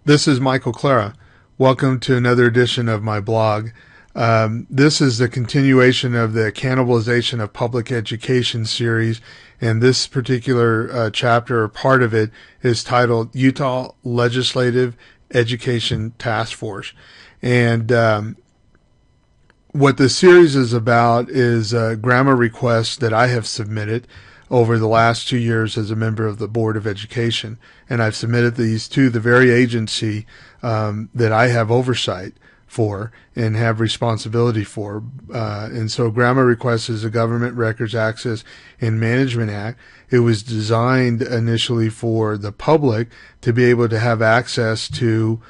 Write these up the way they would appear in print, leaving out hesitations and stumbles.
This is Michael Clara. Welcome to another edition of my blog. This is the continuation of the Cannibalization of Public Education series, and this particular chapter or part of it is titled Utah Legislative Education Task Force. And what the series is about is grammar requests that I have submitted over the last 2 years as a member of the Board of Education. And I've submitted these to the very agency that I have oversight for and have responsibility for. And so grammar requests is a Government Records Access and Management Act. It was designed initially for the public to be able to have access to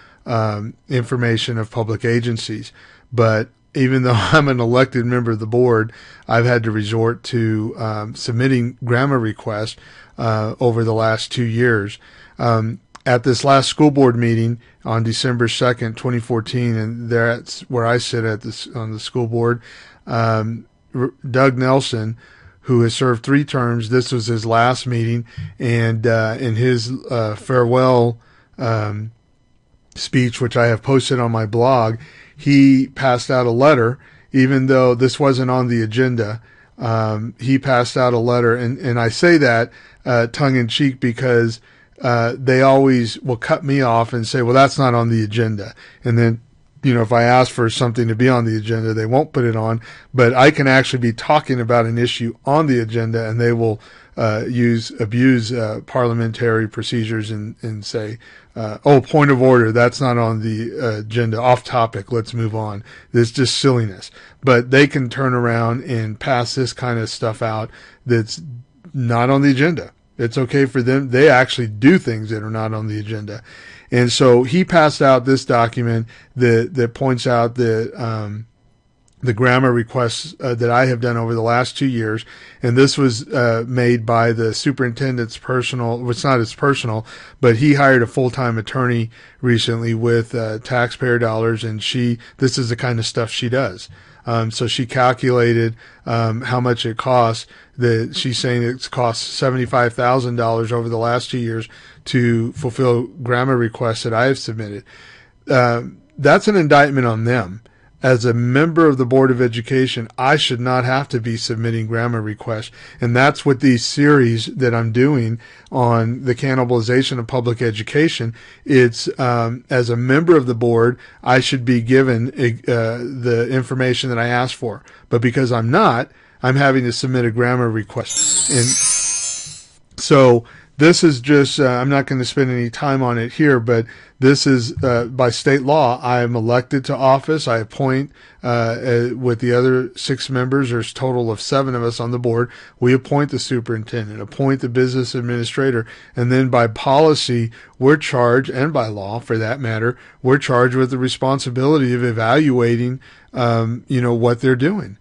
information of public agencies. But even though I'm an elected member of the board, I've had to resort to submitting grammar requests over the last 2 years. At this last school board meeting on December 2nd, 2014, and that's where I sit on the school board, Doug Nelson, who has served 3 terms, this was his last meeting, and in his farewell speech, which I have posted on my blog, he passed out a letter, even though this wasn't on the agenda. He passed out a letter, and I say that tongue-in-cheek because they always will cut me off and say, well, that's not on the agenda. And then, if I ask for something to be on the agenda, they won't put it on. But I can actually be talking about an issue on the agenda, and they will abuse parliamentary procedures and say, point of order, that's not on the agenda, off topic, let's move on. It's just silliness. But they can turn around and pass this kind of stuff out that's not on the agenda. It's okay for them. They actually do things that are not on the agenda. And so he passed out this document that points out that the grammar requests that I have done over the last 2 years, and this was made by the superintendent's personal, well, it's not his personal, but he hired a full-time attorney recently with taxpayer dollars, and this is the kind of stuff she does. So she calculated how much it costs. She's saying it's cost $75,000 over the last 2 years to fulfill grammar requests that I have submitted. That's an indictment on them. As a member of the Board of Education, I should not have to be submitting grammar requests. And that's what these series that I'm doing on the cannibalization of public education, it's as a member of the board, I should be given the information that I asked for. But because I'm not, I'm having to submit a grammar request. And so this is just, I'm not going to spend any time on it here, but this is, by state law, I am elected to office. I appoint, with the other 6 members, there's a total of 7 of us on the board. We appoint the superintendent, appoint the business administrator, and then by policy, we're charged, and by law for that matter, we're charged with the responsibility of evaluating, what they're doing.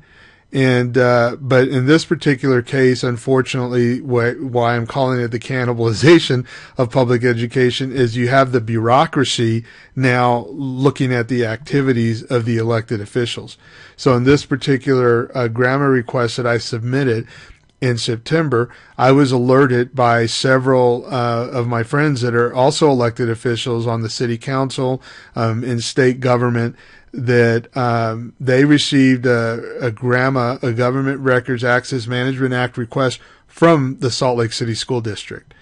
And but in this particular case, unfortunately, why I'm calling it the cannibalization of public education is you have the bureaucracy now looking at the activities of the elected officials. So in this particular grammar request that I submitted in September, I was alerted by several of my friends that are also elected officials on the city council, in state government, that they received a Government Records Access Management Act request from the Salt Lake City School District.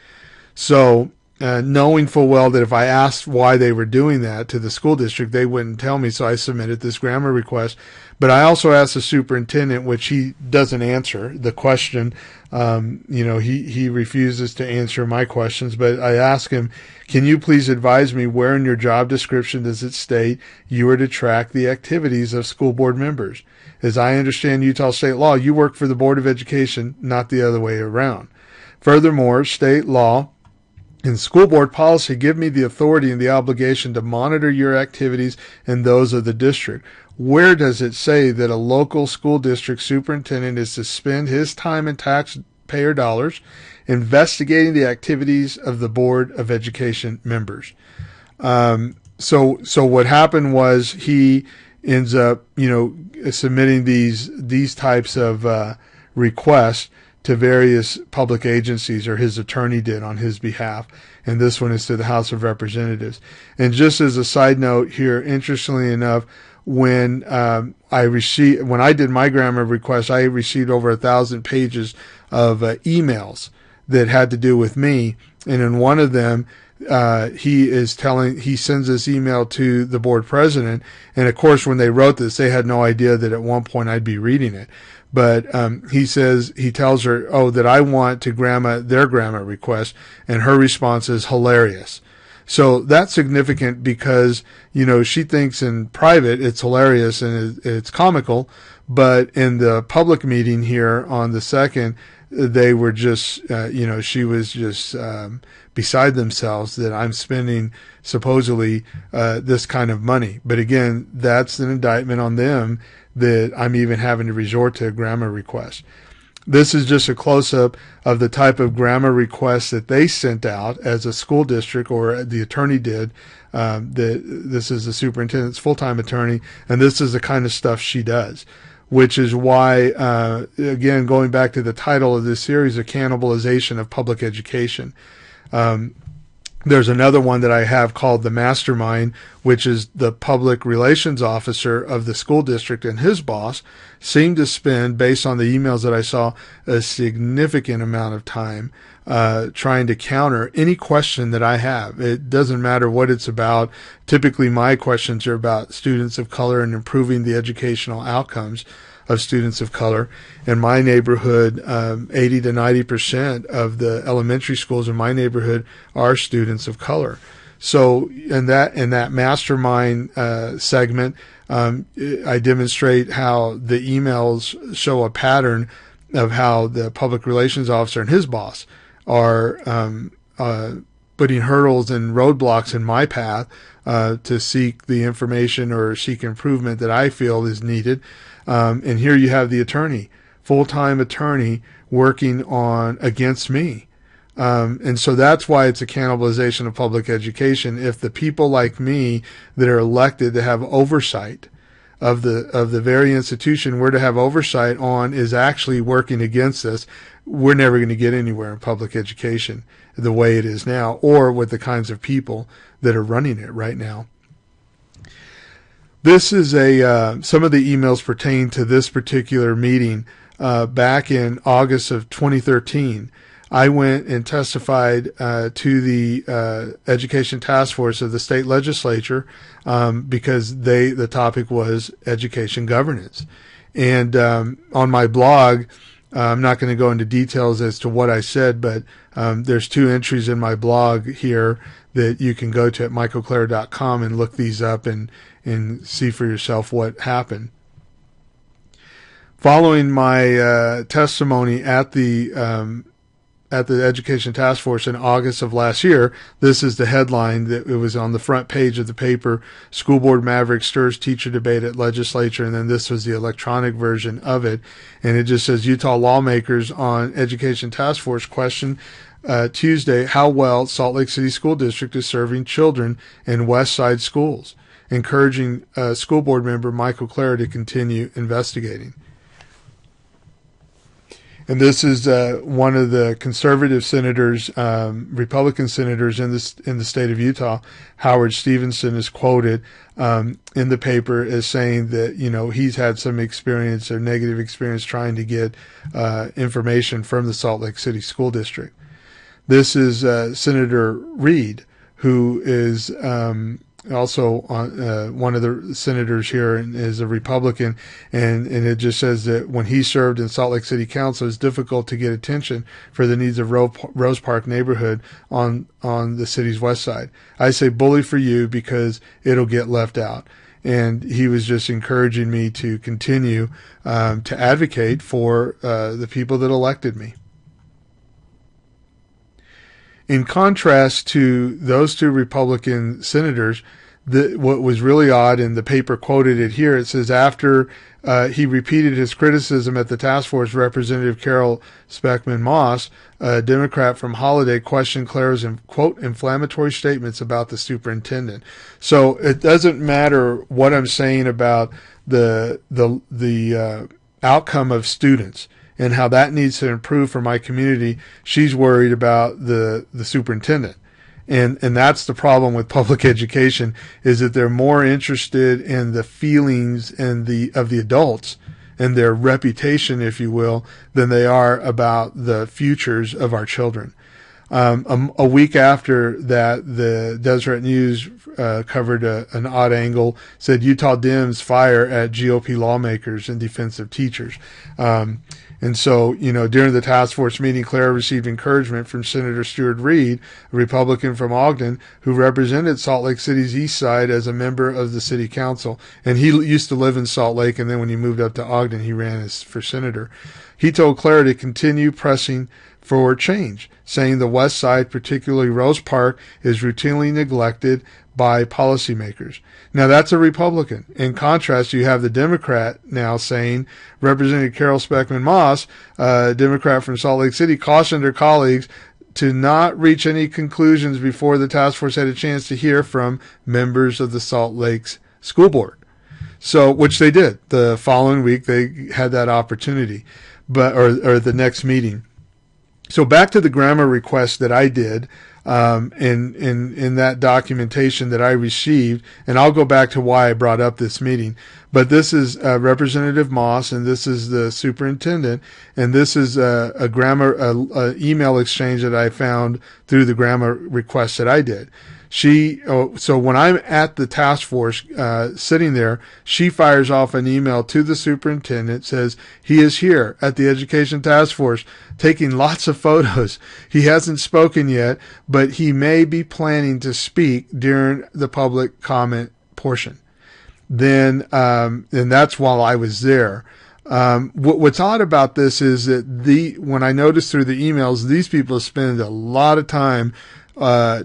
So knowing full well that if I asked why they were doing that to the school district, they wouldn't tell me, so I submitted this grammar request. But I also asked the superintendent, which he doesn't answer the question. He refuses to answer my questions, but I asked him, can you please advise me where in your job description does it state you are to track the activities of school board members? As I understand Utah state law, you work for the Board of Education, not the other way around. Furthermore, state law and school board policy give me the authority and the obligation to monitor your activities and those of the district. Where does it say that a local school district superintendent is to spend his time and taxpayer dollars investigating the activities of the Board of Education members? So what happened was he ends up, submitting these types of requests to various public agencies, or his attorney did on his behalf. and this one is to the House of Representatives. And just as a side note here, interestingly enough, when I did my grammar request, I received over 1,000 pages of emails that had to do with me, and in one of them, he sends this email to the board president, and of course, when they wrote this, they had no idea that at one point I'd be reading it. But he tells her, that I want to their grammar request, and her response is hilarious. So that's significant because, she thinks in private it's hilarious and it's comical, but in the public meeting here on the 2nd, they were just, she was just beside themselves that I'm spending supposedly this kind of money. But again, that's an indictment on them that I'm even having to resort to a grammar request. This is just a close-up of the type of grammar requests that they sent out as a school district, or the attorney did. This is the superintendent's full-time attorney, and this is the kind of stuff she does, which is why, again, going back to the title of this series, A Cannibalization of Public Education. There's another one that I have called The Mastermind, which is the public relations officer of the school district, and his boss seemed to spend, based on the emails that I saw, a significant amount of time trying to counter any question that I have. It doesn't matter what it's about. Typically, my questions are about students of color and improving the educational outcomes of students of color. In my neighborhood, 80 to 90% of the elementary schools in my neighborhood are students of color. So in that mastermind segment, I demonstrate how the emails show a pattern of how the public relations officer and his boss are putting hurdles and roadblocks in my path to seek the information or seek improvement that I feel is needed. And here you have the attorney, full-time attorney, working against me. And so that's why it's a cannibalization of public education. If the people like me that are elected to have oversight of the very institution we're to have oversight on is actually working against us, we're never going to get anywhere in public education the way it is now, or with the kinds of people that are running it right now. This is some of the emails pertain to this particular meeting. Back in August of 2013, I went and testified to the Education Task Force of the state legislature because the topic was education governance. And on my blog, I'm not going to go into details as to what I said, but there's 2 entries in my blog here that you can go to at michaelclair.com and look these up and see for yourself what happened. Following my testimony at the Education Task Force in August of last year, this is the headline that it was on the front page of the paper: School Board Maverick Stirs Teacher Debate at Legislature. And then this was the electronic version of it. And it just says, Utah lawmakers on Education Task Force question Tuesday how well Salt Lake City School District is serving children in West Side schools, encouraging school board member Michael Clair to continue investigating. And this is one of the conservative senators, Republican senators in the state of Utah. Howard Stevenson is quoted in the paper as saying that, he's had some experience or negative experience trying to get information from the Salt Lake City School District. This is Senator Reed, who is also one of the senators here and is a Republican, and it just says that when he served in Salt Lake City Council, it's difficult to get attention for the needs of Rose Park neighborhood on the city's west side. I say bully for you because it'll get left out. And he was just encouraging me to continue to advocate for the people that elected me. In contrast to those 2 Republican senators, what was really odd, and the paper quoted it here, it says, after he repeated his criticism at the task force, Representative Carol Speckman Moss, a Democrat from Holiday, questioned Clair's, quote, inflammatory statements about the superintendent. So it doesn't matter what I'm saying about the outcome of students and how that needs to improve for my community. She's worried about the superintendent. And that's the problem with public education, is that they're more interested in the feelings and of the adults and their reputation, if you will, than they are about the futures of our children. A week after that, the Deseret News covered an odd angle, said Utah Dems fire at GOP lawmakers in defense of teachers. And so, during the task force meeting, Clara received encouragement from Senator Stuart Reed, a Republican from Ogden, who represented Salt Lake City's east side as a member of the city council. And he used to live in Salt Lake, and then when he moved up to Ogden, he ran for senator. He told Clara to continue pressing for change, saying the west side, particularly Rose Park, is routinely neglected by policymakers. Now, that's a Republican. In contrast, you have the Democrat now saying, Representative Carol Speckman Moss, a Democrat from Salt Lake City, cautioned her colleagues to not reach any conclusions before the task force had a chance to hear from members of the Salt Lake's school board. So, which they did. The following week, they had that opportunity, or the next meeting. So back to the grammar request that I did, in that documentation that I received, and I'll go back to why I brought up this meeting. But this is Representative Moss, and this is the superintendent, and this is a grammar email exchange that I found through the grammar request that I did. So when I'm at the task force sitting there, she fires off an email to the superintendent, says he is here at the education task force taking lots of photos. He hasn't spoken yet, but he may be planning to speak during the public comment portion. Then, and that's while I was there. What's odd about this is that when I noticed through the emails, these people spend a lot of time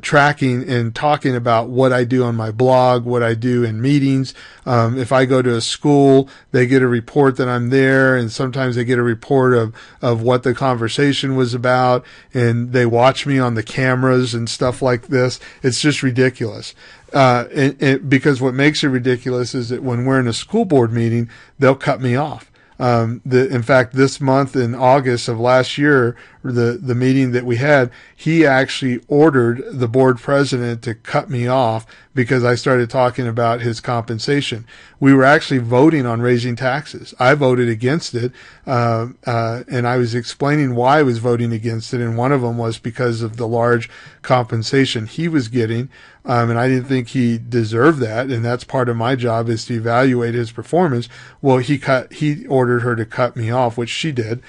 tracking and talking about what I do on my blog, what I do in meetings. If I go to a school, they get a report that I'm there, and sometimes they get a report of what the conversation was about, and they watch me on the cameras and stuff like this. It's just ridiculous. Because what makes it ridiculous is that when we're in a school board meeting, they'll cut me off. In fact, this month in August of last year, the meeting that we had, he actually ordered the board president to cut me off because I started talking about his compensation. We were actually voting on raising taxes. I voted against it, and I was explaining why I was voting against it, and one of them was because of the large compensation he was getting, and I didn't think he deserved that, and that's part of my job is to evaluate his performance. Well, he ordered her to cut me off, which she did.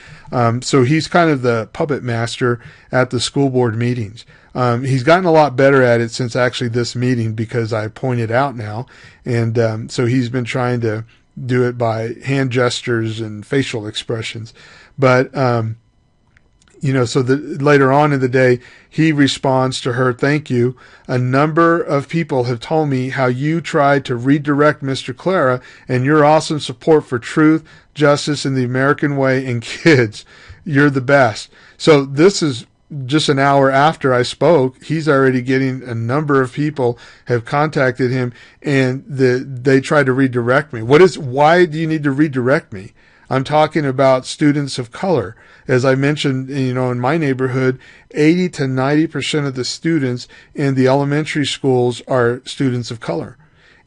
So he's kind of the puppet master at the school board meetings. He's gotten a lot better at it since actually this meeting because I pointed out now. And so he's been trying to do it by hand gestures and facial expressions. But, so later on in the day, he responds to her, "Thank you. A number of people have told me how you tried to redirect Mr. Clara and your awesome support for truth, justice, and the American way and kids. You're the best." So this is just an hour after I spoke. He's already getting a number of people have contacted him, and they try to redirect me. Why do you need to redirect me? I'm talking about students of color. As I mentioned, in my neighborhood, 80 to 90% of the students in the elementary schools are students of color.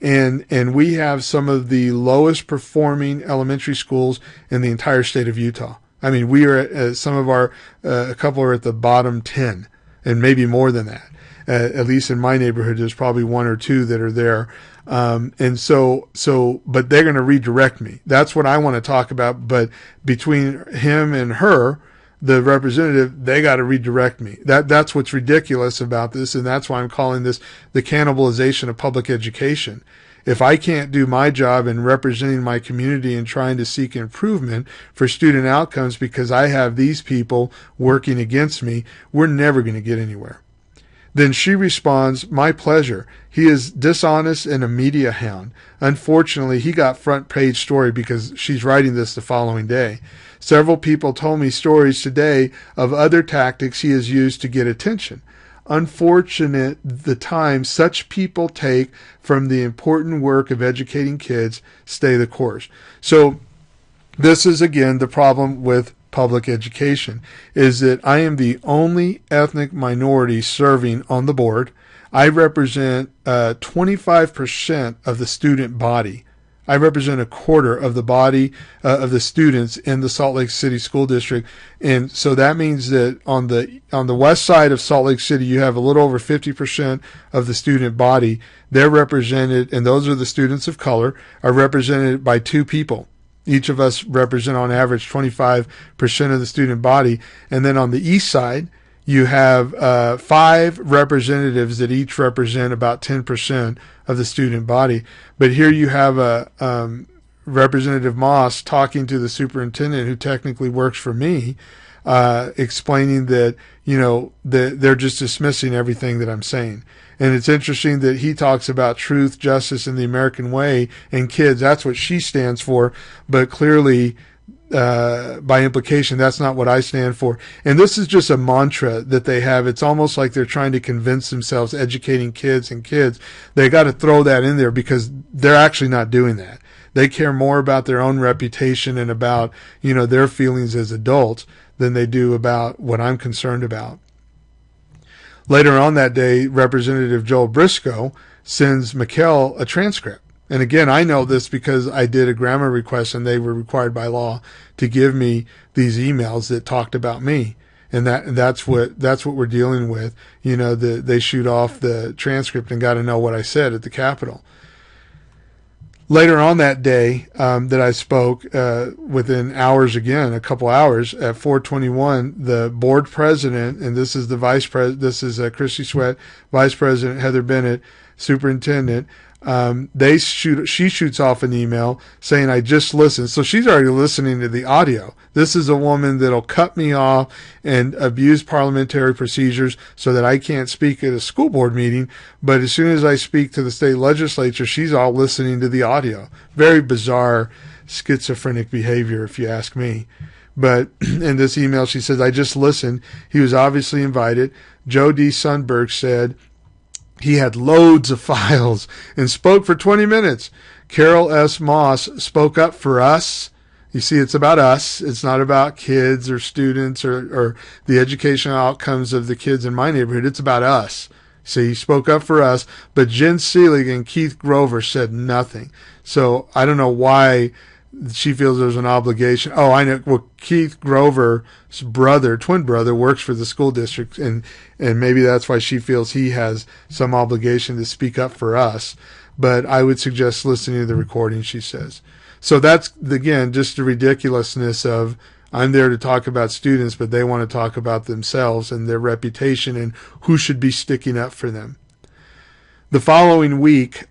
And we have some of the lowest performing elementary schools in the entire state of Utah. I mean, we are at some of a couple are at the bottom 10, and maybe more than that. At least in my neighborhood, there's probably one or two that are there. But they're going to redirect me. That's what I want to talk about. But between him and her, the representative, they got to redirect me. That's what's ridiculous about this. And that's why I'm calling this the cannibalization of public education. If I can't do my job in representing my community and trying to seek improvement for student outcomes because I have these people working against me, we're never going to get anywhere. Then she responds, "My pleasure. He is dishonest and a media hound. Unfortunately, he got front page story," because she's writing this the following day. "Several people told me stories today of other tactics he has used to get attention. Unfortunate the time such people take from the important work of educating kids. Stay the course." So this is, again, the problem with public education, is that I am the only ethnic minority serving on the board. I represent 25% of the student body. I represent a quarter of the body of the students in the Salt Lake City School District, and so that means that on the west side of Salt Lake City, you have a little over 50% of the student body. They're represented, and those are the students of color, are represented by two people. Each of us represent on average 25% of the student body, and then on the east side, you have 5 representatives that each represent about 10% of the student body. But here you have Representative Moss talking to the superintendent, who technically works for me, explaining that, they're just dismissing everything that I'm saying. And it's interesting that he talks about truth, justice, and the American way, and kids. That's what she stands for, but clearly, by implication, that's not what I stand for. And this is just a mantra that they have. It's almost like they're trying to convince themselves, educating kids and kids. They got to throw that in there because they're actually not doing that. They care more about their own reputation and about, their feelings as adults than they do about what I'm concerned about. Later on that day, Representative Joel Briscoe sends McKell a transcript. And again, I know this because I did a grammar request and they were required by law to give me these emails that talked about me. And that's what we're dealing with. They shoot off the transcript and got to know what I said at the Capitol. Later on that day that I spoke, within hours again, a couple hours, at 4:21, the board president, and this is the vice president, this is Christy Sweat, vice president, Heather Bennett, superintendent, she shoots off an email saying, I just listened. So she's already listening to the audio. This is a woman that'll cut me off and abuse parliamentary procedures so that I can't speak at a school board meeting. But as soon as I speak to the state legislature, she's all listening to the audio. Very bizarre, schizophrenic behavior, if you ask me. But in this email, she says, I just listened. He was obviously invited. Joe D. Sundberg said, he had loads of files and spoke for 20 minutes. Carol S. Moss spoke up for us. You see, it's about us. It's not about kids or students or the educational outcomes of the kids in my neighborhood. It's about us. See, he spoke up for us, but Jen Seelig and Keith Grover said nothing. So I don't know why she feels there's an obligation. Oh, I know. Well, Keith Grover's twin brother, works for the school district, and maybe that's why she feels he has some obligation to speak up for us. But I would suggest listening to the recording, she says. So that's, again, just the ridiculousness of, I'm there to talk about students, but they want to talk about themselves and their reputation and who should be sticking up for them. The following week,